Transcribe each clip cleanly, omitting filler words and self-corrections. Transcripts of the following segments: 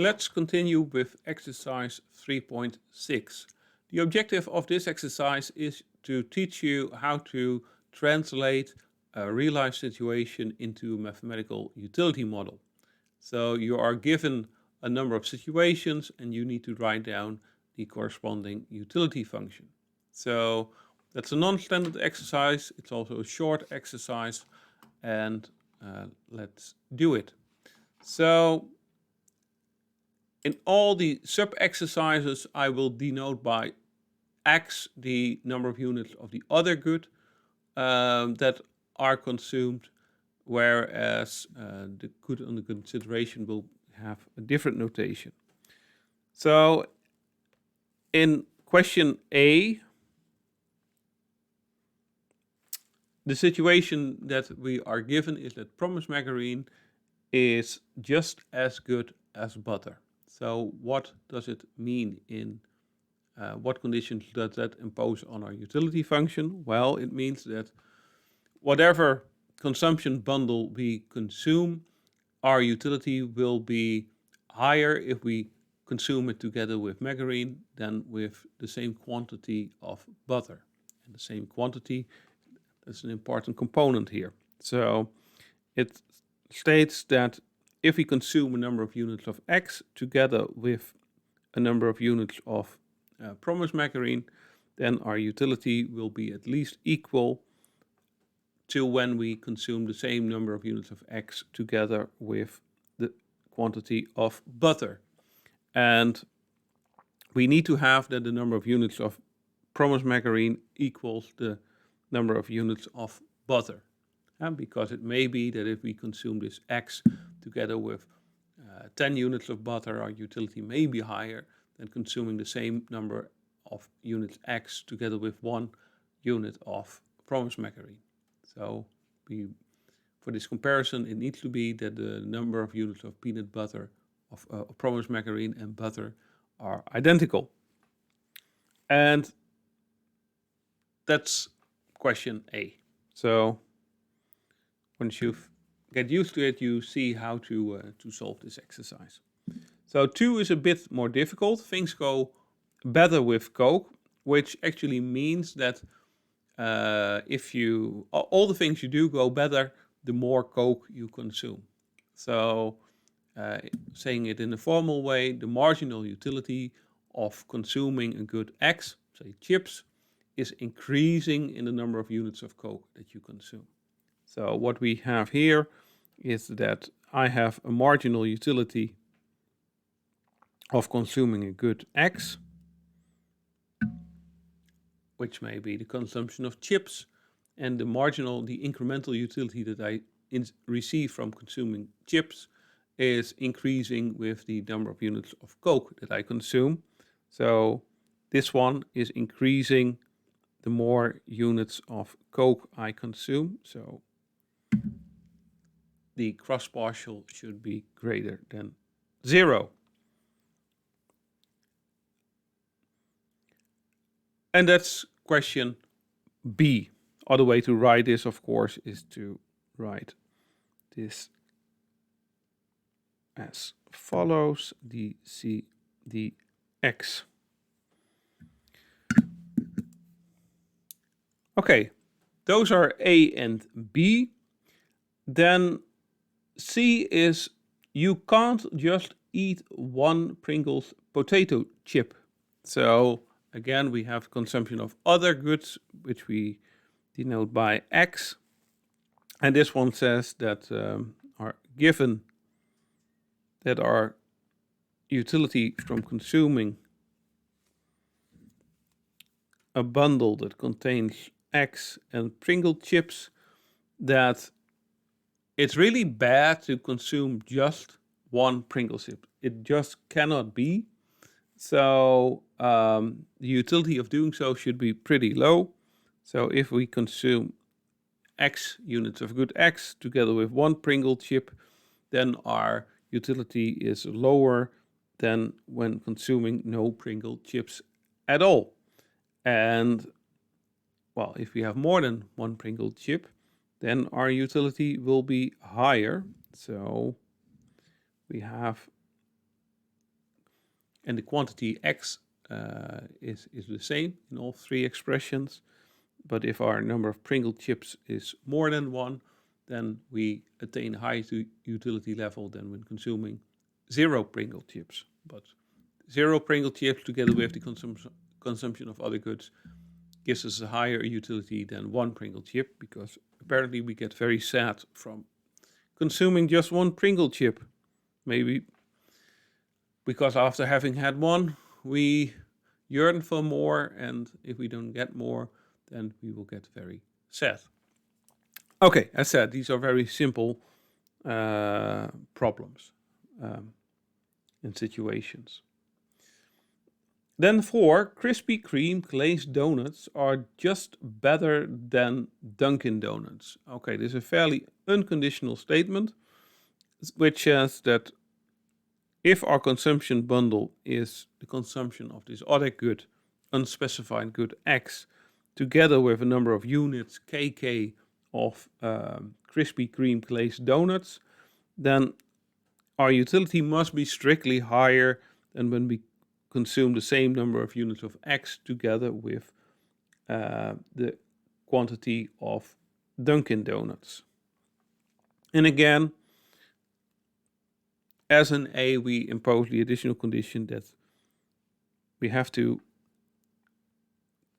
Let's continue with exercise 3.6. The objective of this exercise is to teach you how to translate a real-life situation into a mathematical utility model. So you are given a number of situations and you need to write down the corresponding utility function. So that's a non-standard exercise. It's also a short exercise, and let's do it. So in all the sub-exercises, I will denote by X the number of units of the other good that are consumed, whereas the good under consideration will have a different notation. So in question A, the situation that we are given is that promised margarine is just as good as butter. So what does it mean in what conditions does that impose on our utility function? Well, it means that whatever consumption bundle we consume, our utility will be higher if we consume it together with margarine than with the same quantity of butter. And the same quantity is an important component here. So it states that if we consume a number of units of X together with a number of units of promised margarine, then our utility will be at least equal to when we consume the same number of units of X together with the quantity of butter. And we need to have that the number of units of promised margarine equals the number of units of butter. Because it may be that if we consume this X together with 10 units of butter, our utility may be higher than consuming the same number of units X together with 1 unit of promised margarine. So for this comparison, it needs to be that the number of units of peanut butter, of promised margarine and butter are identical. And that's question A. So once you get used to it, you see how to solve this exercise. So 2 is a bit more difficult. Things go better with Coke, which actually means that if you all the things you do go better, the more Coke you consume. So saying it in a formal way, the marginal utility of consuming a good X, say chips, is increasing in the number of units of Coke that you consume. So what we have here is that I have a marginal utility of consuming a good X, which may be the consumption of chips, and the incremental utility that I receive from consuming chips is increasing with the number of units of Coke that I consume. So this one is increasing the more units of Coke I consume. So the cross partial should be greater than 0. And that's question B. Other way to write this, of course, is to write this as follows: dc dx. Okay, those are A and B. Then C is you can't just eat one Pringles potato chip. So again, we have consumption of other goods, which we denote by X. And this one says that are given that our utility from consuming a bundle that contains X and Pringle chips, that it's really bad to consume just one Pringle chip. It just cannot be. So the utility of doing so should be pretty low. So if we consume X units of good X together with one Pringle chip, then our utility is lower than when consuming no Pringle chips at all. And well, if we have more than one Pringle chip, then our utility will be higher. So we have and the quantity x is the same in all three expressions. But if our number of Pringle chips is more than 1, then we attain a higher utility level than when consuming 0 Pringle chips. But 0 Pringle chips together with the consumption of other goods gives us a higher utility than 1 Pringle chip, because apparently we get very sad from consuming just 1 Pringle chip. Maybe because after having had one, we yearn for more, and if we don't get more, then we will get very sad. Okay, as said, these are very simple problems and situations. Then 4, Krispy Kreme glazed donuts are just better than Dunkin' Donuts. Okay, this is a fairly unconditional statement, which says that if our consumption bundle is the consumption of this other good, unspecified good X, together with a number of units kk of Krispy Kreme glazed donuts, then our utility must be strictly higher than when we consume the same number of units of X together with the quantity of Dunkin' Donuts. And again, as an A, we impose the additional condition that we have to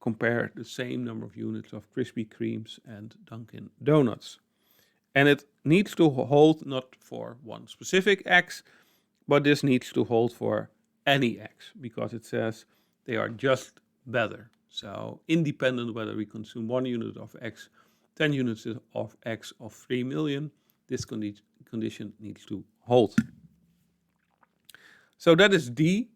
compare the same number of units of Krispy Kremes and Dunkin' Donuts. And it needs to hold not for one specific X, but this needs to hold for any X, because it says they are just better. So independent whether we consume 1 unit of X, 10 units of X, of 3 million, this condition needs to hold. So that is D.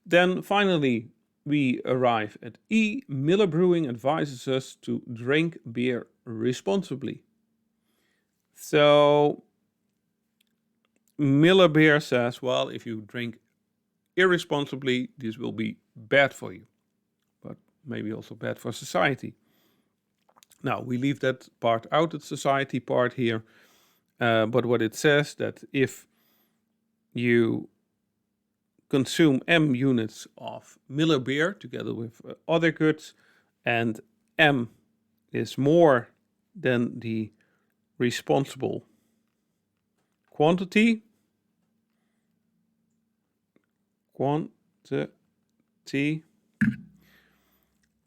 Then finally, we arrive at E. Miller Brewing advises us to drink beer responsibly. So Miller Beer says, well, if you drink irresponsibly, this will be bad for you, but maybe also bad for society. Now, we leave that part out, the society part here, but what it says that if you consume M units of Miller beer together with other goods, and M is more than the responsible quantity,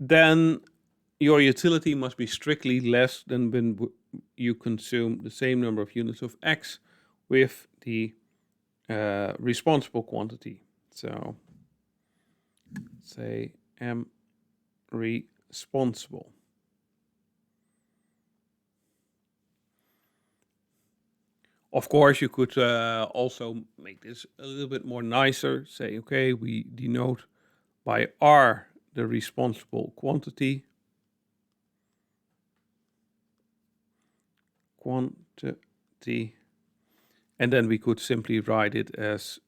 then your utility must be strictly less than when you consume the same number of units of X with the responsible quantity. So say M responsible. Of course, you could also make this a little bit more nicer. Say, okay, we denote by R the responsible quantity. And then we could simply write it as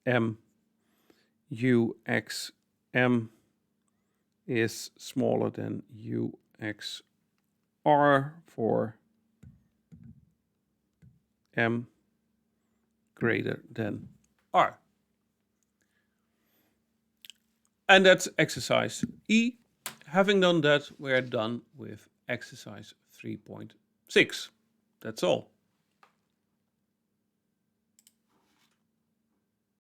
M UXM is smaller than UXR for M greater than R. And that's exercise E. Having done that, we're done with exercise 3.6. That's all.